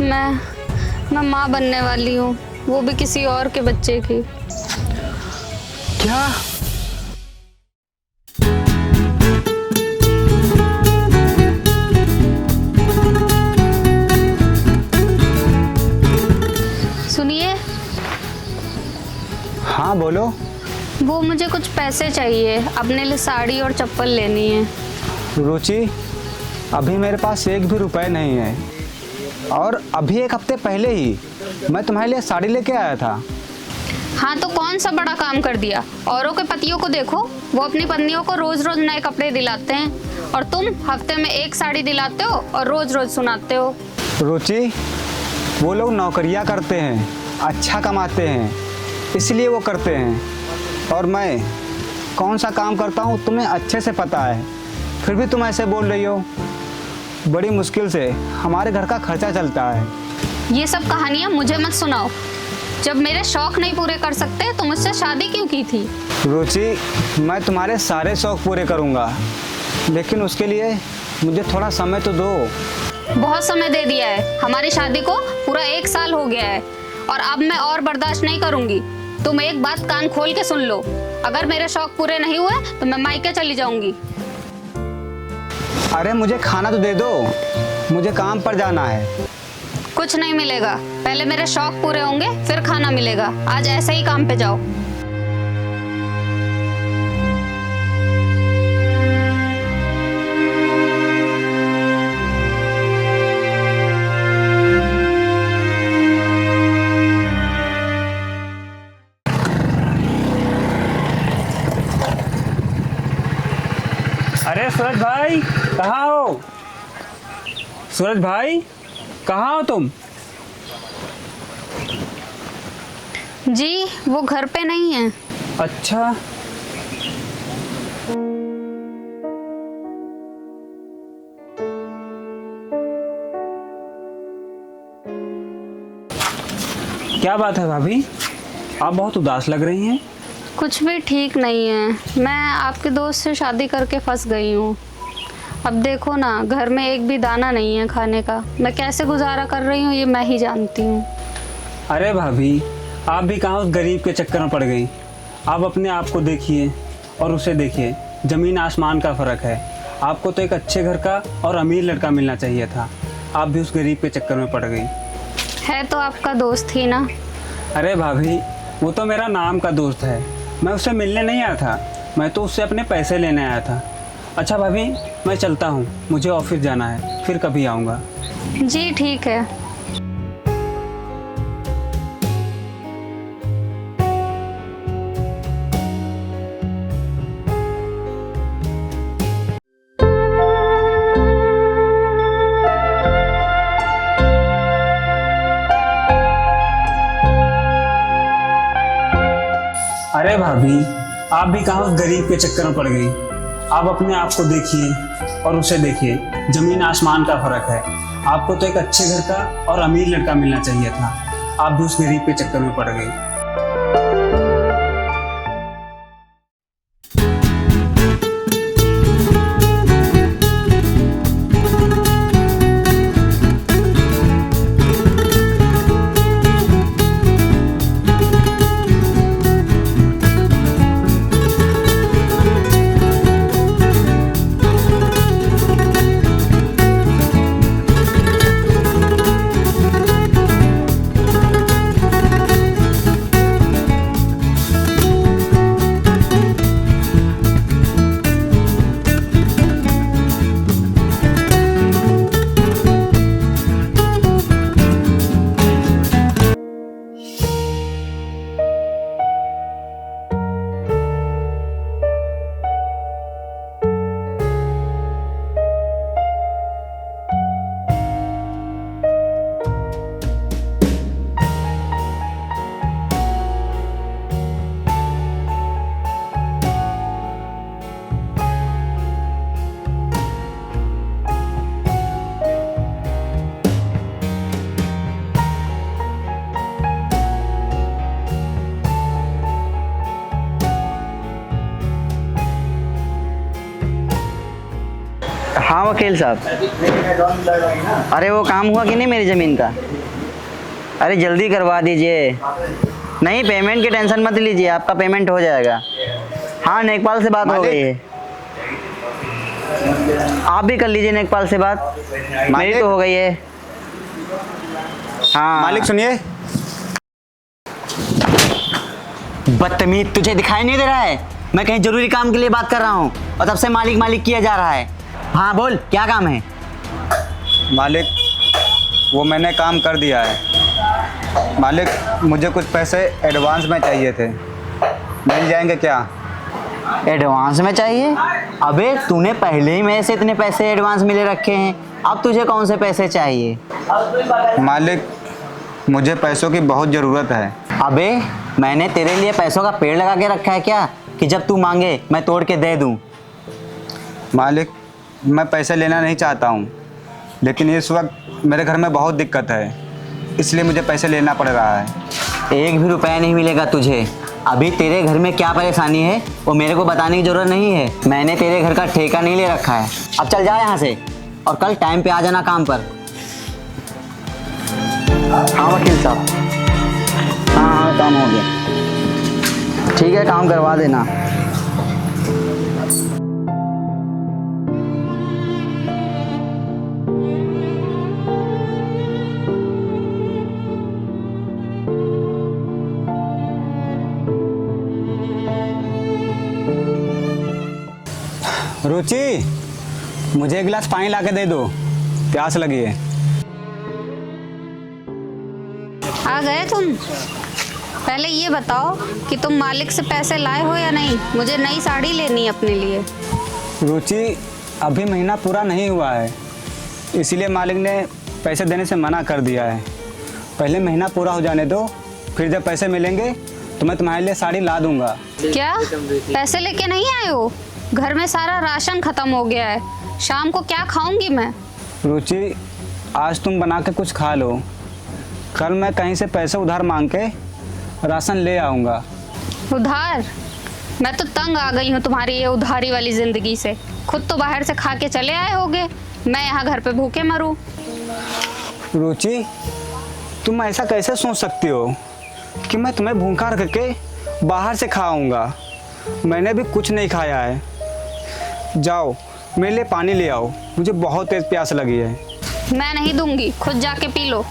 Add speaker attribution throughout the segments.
Speaker 1: मैं माँ बनने वाली हूँ, वो भी किसी और के बच्चे की।
Speaker 2: क्या?
Speaker 1: सुनिए,
Speaker 2: हाँ बोलो।
Speaker 1: वो मुझे कुछ पैसे चाहिए, अपने लिए साड़ी और चप्पल लेनी है।
Speaker 2: रुचि, अभी मेरे पास एक भी रुपए नहीं है, और अभी एक हफ्ते पहले ही मैं तुम्हारे लिए साड़ी लेके आया था।
Speaker 1: हाँ तो कौन सा बड़ा काम कर दिया? औरों के पतियों को देखो, वो अपनी पत्नियों को रोज रोज नए कपड़े दिलाते हैं, और तुम हफ्ते में एक साड़ी दिलाते हो और रोज रोज सुनाते हो।
Speaker 2: रुचि, वो लोग नौकरियां करते हैं, अच्छा कमाते हैं, इसलिए वो करते हैं, और मैं कौन सा काम करता हूँ तुम्हें अच्छे से पता है, फिर भी तुम ऐसे बोल रही हो। बड़ी मुश्किल से हमारे घर का खर्चा चलता है।
Speaker 1: ये सब कहानियाँ मुझे मत सुनाओ। जब मेरे शौक नहीं पूरे कर सकते तो मुझसे शादी क्यों की थी?
Speaker 2: रुचि, मैं तुम्हारे सारे शौक पूरे करूँगा, लेकिन उसके लिए मुझे थोड़ा समय तो दो।
Speaker 1: बहुत समय दे दिया है, हमारी शादी को पूरा 1 साल हो गया है, और अब मैं और बर्दाश्त नहीं करूंगी। तुम एक बात कान खोल के सुन लो, अगर मेरे शौक पूरे नहीं हुए तो मैं मायके चली जाऊंगी।
Speaker 2: अरे मुझे खाना तो दे दो, मुझे काम पर जाना है।
Speaker 1: कुछ नहीं मिलेगा, पहले मेरे शौक पूरे होंगे फिर खाना मिलेगा। आज ऐसे ही काम पे जाओ।
Speaker 3: अरे सूरज भाई, कहाँ हो? सूरज भाई, कहाँ हो तुम?
Speaker 1: जी, वो घर पे नहीं है।
Speaker 3: अच्छा, क्या बात है भाभी, आप बहुत उदास लग रही हैं।
Speaker 1: कुछ भी ठीक नहीं है, मैं आपके दोस्त से शादी करके फंस गई हूँ। अब देखो ना, घर में एक भी दाना नहीं है खाने का। मैं कैसे गुजारा कर रही हूँ ये मैं ही जानती हूँ।
Speaker 3: अरे भाभी, आप भी कहाँ उस गरीब के चक्कर में पड़ गई। आप अपने आप को देखिए और उसे देखिए, ज़मीन आसमान का फ़र्क है। आपको तो एक अच्छे घर का और अमीर लड़का मिलना चाहिए था, आप भी उस गरीब के चक्कर में पड़ गई।
Speaker 1: है तो आपका दोस्त ही ना।
Speaker 3: अरे भाभी, वो तो मेरा नाम का दोस्त है, मैं उससे मिलने नहीं आया था, मैं तो उससे अपने पैसे लेने आया था। अच्छा भाभी, मैं चलता हूँ, मुझे ऑफिस जाना है, फिर कभी आऊँगा।
Speaker 1: जी ठीक है।
Speaker 3: अरे भाभी, आप भी कहाँ उस गरीब के चक्कर में पड़ गई। आप अपने आप को देखिए और उसे देखिए, ज़मीन आसमान का फ़र्क है। आपको तो एक अच्छे घर का और अमीर लड़का मिलना चाहिए था, आप भी उस गरीब के चक्कर में पड़ गई।
Speaker 4: वकील साहब। अरे वो काम हुआ कि नहीं मेरी ज़मीन का? अरे जल्दी करवा दीजिए। नहीं, पेमेंट की टेंशन मत लीजिए, आपका पेमेंट हो जाएगा। हाँ, नेकपाल से बात हो गई है। आप भी कर लीजिए नेकपाल से बात, मेरी तो हो गई है। हाँ
Speaker 2: मालिक सुनिए।
Speaker 4: बदतमीज, तुझे दिखाई नहीं दे रहा है मैं कहीं जरूरी काम के लिए बात कर रहा हूँ और तब से मालिक मालिक किया जा रहा है। हाँ बोल, क्या काम है?
Speaker 2: मालिक वो मैंने काम कर दिया है। मालिक मुझे कुछ पैसे एडवांस में चाहिए थे, मिल जाएंगे क्या?
Speaker 4: एडवांस में चाहिए? अबे तूने पहले ही मेरे से इतने पैसे एडवांस मिले रखे हैं, अब तुझे कौन से पैसे चाहिए?
Speaker 2: मालिक मुझे पैसों की बहुत ज़रूरत है।
Speaker 4: अबे मैंने तेरे लिए पैसों का पेड़ लगा के रखा है क्या कि जब तू मांगे मैं तोड़ के दे दूं?
Speaker 2: मालिक मैं पैसे लेना नहीं चाहता हूँ, लेकिन इस वक्त मेरे घर में बहुत दिक्कत है, इसलिए मुझे पैसे लेना पड़ रहा है।
Speaker 4: एक भी रुपया नहीं मिलेगा तुझे। अभी तेरे घर में क्या परेशानी है वो मेरे को बताने की ज़रूरत नहीं है, मैंने तेरे घर का ठेका नहीं ले रखा है। अब चल जा यहाँ से और कल टाइम पे आ जाना काम पर। हाँ वकील साहब, हाँ काम हो गया। ठीक है, काम करवा देना।
Speaker 2: रुचि मुझे एक गिलास पानी ला के दे दो, प्यास लगी है।
Speaker 1: आ गए तुम? पहले ये बताओ कि तुम मालिक से पैसे लाए हो या नहीं, मुझे नई साड़ी लेनी है अपने लिए।
Speaker 2: रुचि अभी महीना पूरा नहीं हुआ है, इसीलिए मालिक ने पैसे देने से मना कर दिया है। पहले महीना पूरा हो जाने दो, फिर जब पैसे मिलेंगे तो मैं तुम्हारे लिए साड़ी ला दूंगा।
Speaker 1: क्या पैसे लेके नहीं आए हो? घर में सारा राशन खत्म हो गया है, शाम को क्या खाऊंगी मैं?
Speaker 2: रुचि आज तुम बना के कुछ खा लो, कल मैं कहीं से पैसे उधार मांग के राशन ले आऊँगा।
Speaker 1: उधार? मैं तो तंग आ गई हूँ तुम्हारी ये उधारी वाली जिंदगी से। खुद तो बाहर से खा के चले आए होगे, मैं यहाँ घर पे भूखे मरूं।
Speaker 2: रुचि तुम ऐसा कैसे सोच सकती हो कि मैं तुम्हें भूखा रख के बाहर से खाऊंगा? मैंने भी कुछ नहीं खाया है। जाओ मेरे लिए पानी ले आओ, मुझे बहुत तेज प्यास लगी है।
Speaker 1: मैं नहीं दूंगी, खुद जाके पी लो।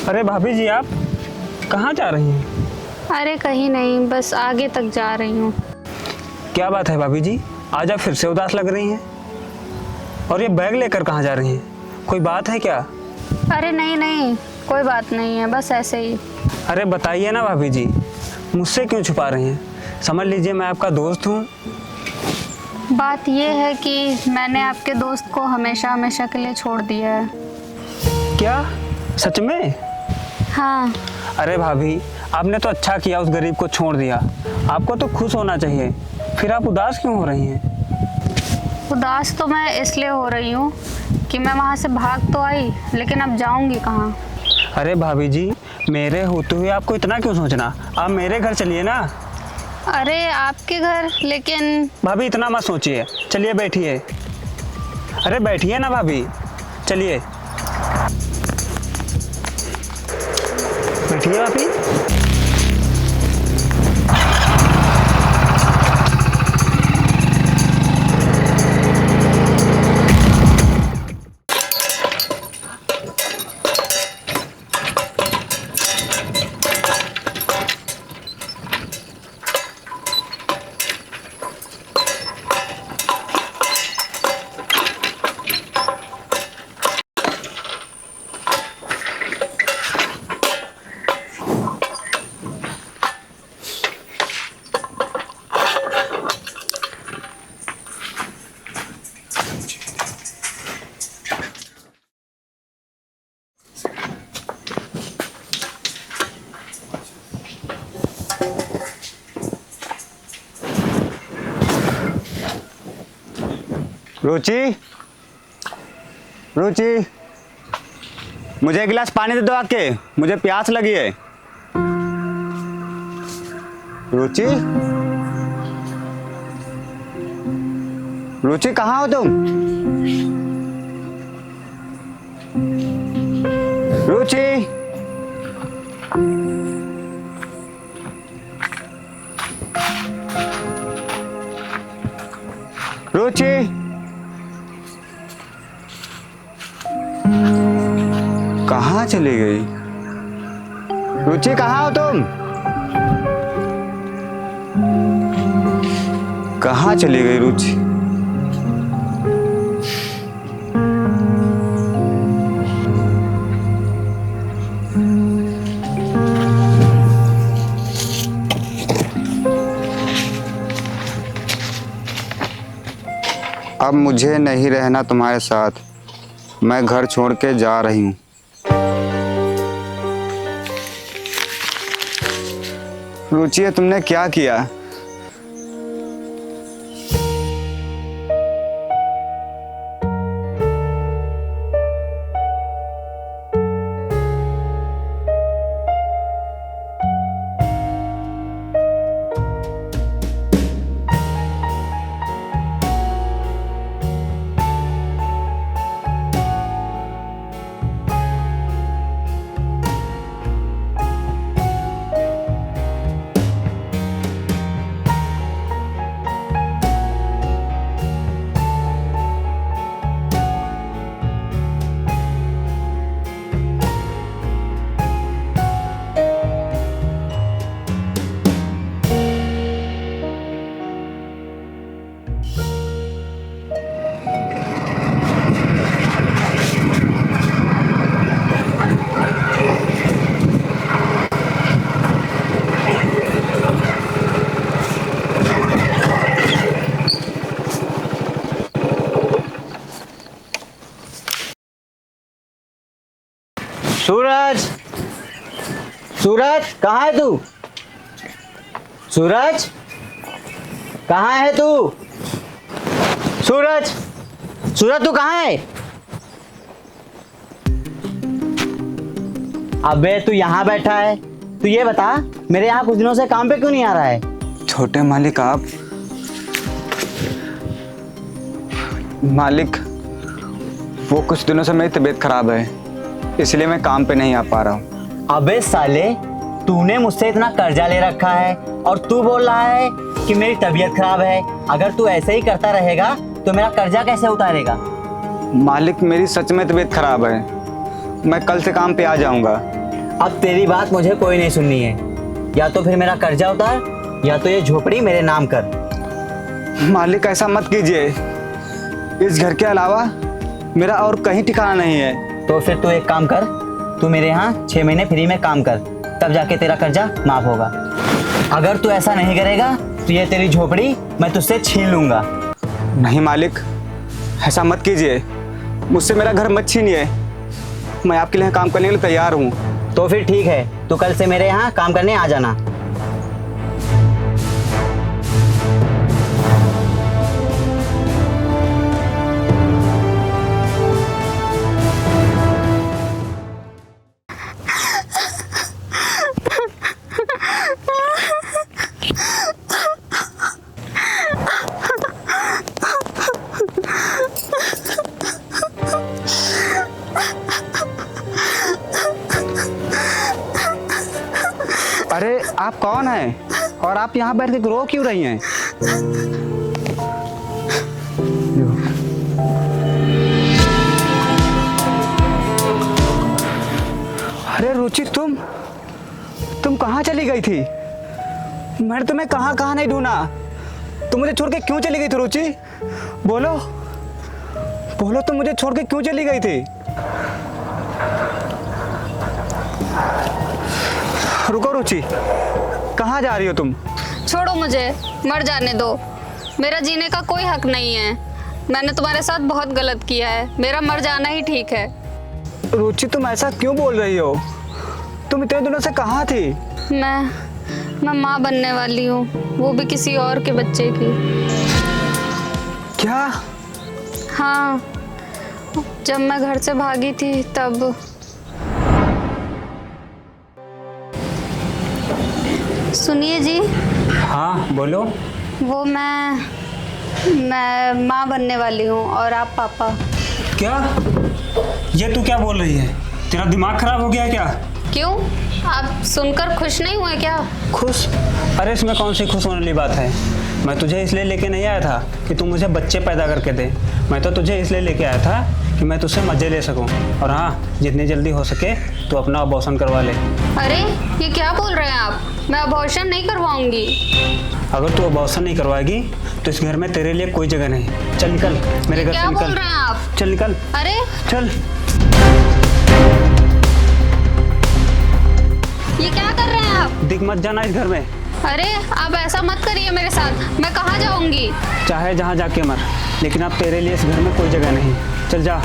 Speaker 3: अरे भाभी जी, आप कहाँ जा रही हैं?
Speaker 1: अरे कहीं नहीं, बस आगे तक जा रही हूँ।
Speaker 3: क्या बात है भाभी जी, आज आप फिर से उदास लग रही हैं? और ये बैग लेकर कहाँ जा रही हैं? कोई बात है क्या?
Speaker 1: अरे नहीं नहीं, कोई बात नहीं है, बस ऐसे ही।
Speaker 3: अरे बताइए ना भाभी जी, मुझसे क्यों छुपा रही हैं? समझ लीजिए मैं आपका दोस्त हूँ।
Speaker 1: बात ये है कि मैंने आपके दोस्त को हमेशा हमेशा के लिए छोड़ दिया है।
Speaker 3: क्या सच में?
Speaker 1: हाँ।
Speaker 3: अरे भाभी, आपने तो अच्छा किया, उस गरीब को छोड़ दिया। आपको तो खुश होना चाहिए, फिर आप उदास क्यों हो रही हैं?
Speaker 1: उदास तो मैं इसलिए हो रही हूँ कि मैं वहाँ से भाग तो आई, लेकिन अब जाऊँगी कहाँ?
Speaker 3: अरे भाभी जी, मेरे होते हुए आपको इतना क्यों सोचना? आप मेरे घर चलिए ना।
Speaker 1: अरे आपके घर? लेकिन
Speaker 3: भाभी इतना मत सोचिए, चलिए बैठिए। अरे बैठिए ना भाभी, चलिए बैठिए भाभी।
Speaker 2: रुचि, रुचि, मुझे एक गिलास पानी दे दो आके, मुझे प्यास लगी है। रुचि, रुचि कहाँ हो तुम? रुचि, रुचि, कहाँ चली गई? रुचि कहाँ हो तुम? कहाँ चली गई रुचि? अब मुझे नहीं रहना तुम्हारे साथ, मैं घर छोड़ के जा रही हूँ। रुचि, तुमने क्या किया?
Speaker 4: सूरज, सूरज कहाँ है तू? सूरज कहाँ है तू? सूरज, सूरज तू कहाँ है? अबे तू यहाँ बैठा है, तू ये बता मेरे यहाँ कुछ दिनों से काम पे क्यों नहीं आ रहा है?
Speaker 2: छोटे मालिक, आप मालिक, वो कुछ दिनों से मेरी तबीयत खराब है, इसलिए मैं काम पे नहीं आ पा रहा हूँ।
Speaker 4: अबे साले, तूने मुझसे इतना कर्जा ले रखा है और तू बोल रहा है कि मेरी तबीयत खराब है। अगर तू ऐसे ही करता रहेगा तो मेरा कर्जा कैसे उतारेगा?
Speaker 2: मालिक, मेरी सच में तबीयत खराब है, मैं कल से काम पे आ जाऊंगा।
Speaker 4: अब तेरी बात मुझे कोई नहीं सुननी है, या तो फिर मेरा कर्जा उतार या तो ये झोपड़ी मेरे नाम कर।
Speaker 2: मालिक, ऐसा मत कीजिए, इस घर के अलावा मेरा और कहीं ठिकाना नहीं है।
Speaker 4: तो फिर तू एक काम कर, तू मेरे यहाँ 6 महीने फ्री में काम कर, तब जाके तेरा कर्जा माफ होगा। अगर तू ऐसा नहीं करेगा तो ये तेरी झोपड़ी मैं तुझसे छीन लूंगा।
Speaker 2: नहीं मालिक, ऐसा मत कीजिए, मुझसे मेरा घर मत छीनिए, मैं आपके लिए काम करने के लिए तैयार हूँ।
Speaker 4: तो फिर ठीक है, तू कल से मेरे यहाँ काम करने आ जाना।
Speaker 2: अरे आप कौन हैं और आप यहाँ बैठ के रो क्यों रही हैं? अरे रुचि, तुम कहाँ चली गई थी? मैंने तुम्हें कहाँ कहाँ नहीं ढूंढा, तुम मुझे छोड़ के क्यों चली गई थी? रुचि बोलो बोलो, तुम मुझे छोड़ के क्यों चली गई थी? रुको रुचि, कहाँ जा रही हो तुम?
Speaker 1: छोड़ो मुझे, मर जाने दो, मेरा जीने का कोई हक नहीं है। मैंने तुम्हारे साथ बहुत गलत किया है, मेरा मर जाना ही ठीक है।
Speaker 2: रुचि, तुम ऐसा क्यों बोल रही हो? तुम इतने दिनों से कहाँ थी?
Speaker 1: मैं माँ बनने वाली हूँ, वो भी किसी और के बच्चे की।
Speaker 2: क्या
Speaker 1: हाँ, जब मैं घर से भागी थी तब। सुनिए जी,
Speaker 3: हाँ बोलो।
Speaker 1: वो मैं माँ बनने वाली हूँ और आप पापा।
Speaker 3: क्या? ये तू क्या बोल रही है? तेरा दिमाग खराब हो गया है क्या?
Speaker 1: क्यों, आप सुनकर खुश नहीं हुए क्या?
Speaker 3: खुश? अरे इसमें कौन सी खुश होने वाली बात है? मैं तुझे इसलिए लेके नहीं आया था कि तू मुझे बच्चे पैदा करके दे। मैं तो तुझे इसलिए लेके आया था कि मैं तुझसे मज़े ले सकूं। और हाँ, जितनी जल्दी हो सके तो अपना अबॉर्शन करवा ले।
Speaker 1: अरे ये क्या बोल रहे हैं आप? मैं अबॉर्शन नहीं करवाऊंगी।
Speaker 3: अगर तू अबॉर्शन नहीं करवाएगी तो इस घर में तेरे लिए कोई जगह नहीं। चल निकल मेरे घर से,
Speaker 1: क्या
Speaker 3: निकल।
Speaker 1: बोल रहे हैं आप?
Speaker 3: चल निकल।
Speaker 1: अरे
Speaker 3: चल।
Speaker 1: ये क्या कर रहे हैं आप?
Speaker 3: दिख मत जाना इस घर में।
Speaker 1: अरे आप ऐसा मत करिए मेरे साथ, मैं कहाँ जाऊंगी?
Speaker 3: चाहे जहाँ जाके मर, लेकिन अब तेरे लिए इस घर में कोई जगह नहीं। चल जा।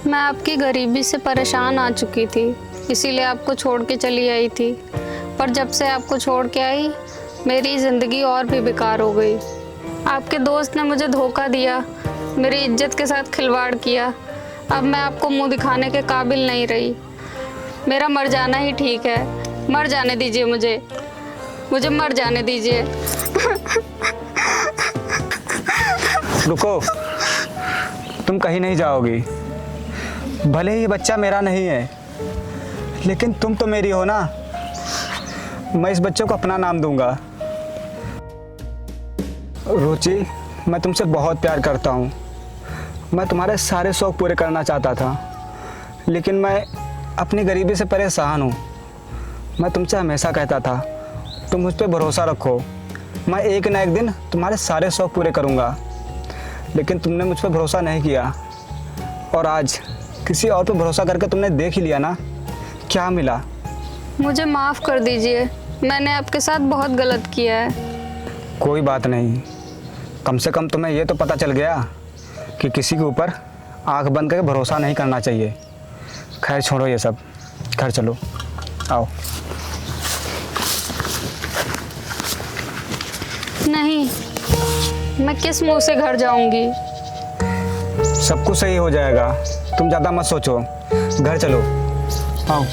Speaker 1: मैं आपकी गरीबी से परेशान आ चुकी थी, इसीलिए आपको छोड़ के चली आई थी। पर जब से आपको छोड़ के आई, मेरी ज़िंदगी और भी बेकार हो गई। आपके दोस्त ने मुझे धोखा दिया, मेरी इज्जत के साथ खिलवाड़ किया। अब मैं आपको मुंह दिखाने के काबिल नहीं रही। मेरा मर जाना ही ठीक है। मर जाने दीजिए मुझे मर जाने दीजिए।
Speaker 2: रुको, तुम कहीं नहीं जाओगी। भले ही ये बच्चा मेरा नहीं है, लेकिन तुम तो मेरी हो ना। मैं इस बच्चे को अपना नाम दूंगा। रुचि, मैं तुमसे बहुत प्यार करता हूँ। मैं तुम्हारे सारे शौक़ पूरे करना चाहता था, लेकिन मैं अपनी गरीबी से परेशान हूँ। मैं तुमसे हमेशा कहता था तुम मुझ पर भरोसा रखो, मैं एक ना एक दिन तुम्हारे सारे शौक़ पूरे करूँगा, लेकिन तुमने मुझ पर भरोसा नहीं किया। और आज किसी और पर भरोसा करके तुमने देख ही लिया ना, क्या मिला।
Speaker 1: मुझे माफ़ कर दीजिए, मैंने आपके साथ बहुत गलत किया है।
Speaker 2: कोई बात नहीं, कम से कम तुम्हें ये तो पता चल गया कि किसी के ऊपर आंख बंद करके भरोसा नहीं करना चाहिए। खैर छोड़ो ये सब, घर चलो, आओ।
Speaker 1: नहीं, मैं किस मुंह से घर जाऊंगी?
Speaker 2: सब कुछ सही हो जाएगा, तुम ज़्यादा मत सोचो, घर चलो, आओ।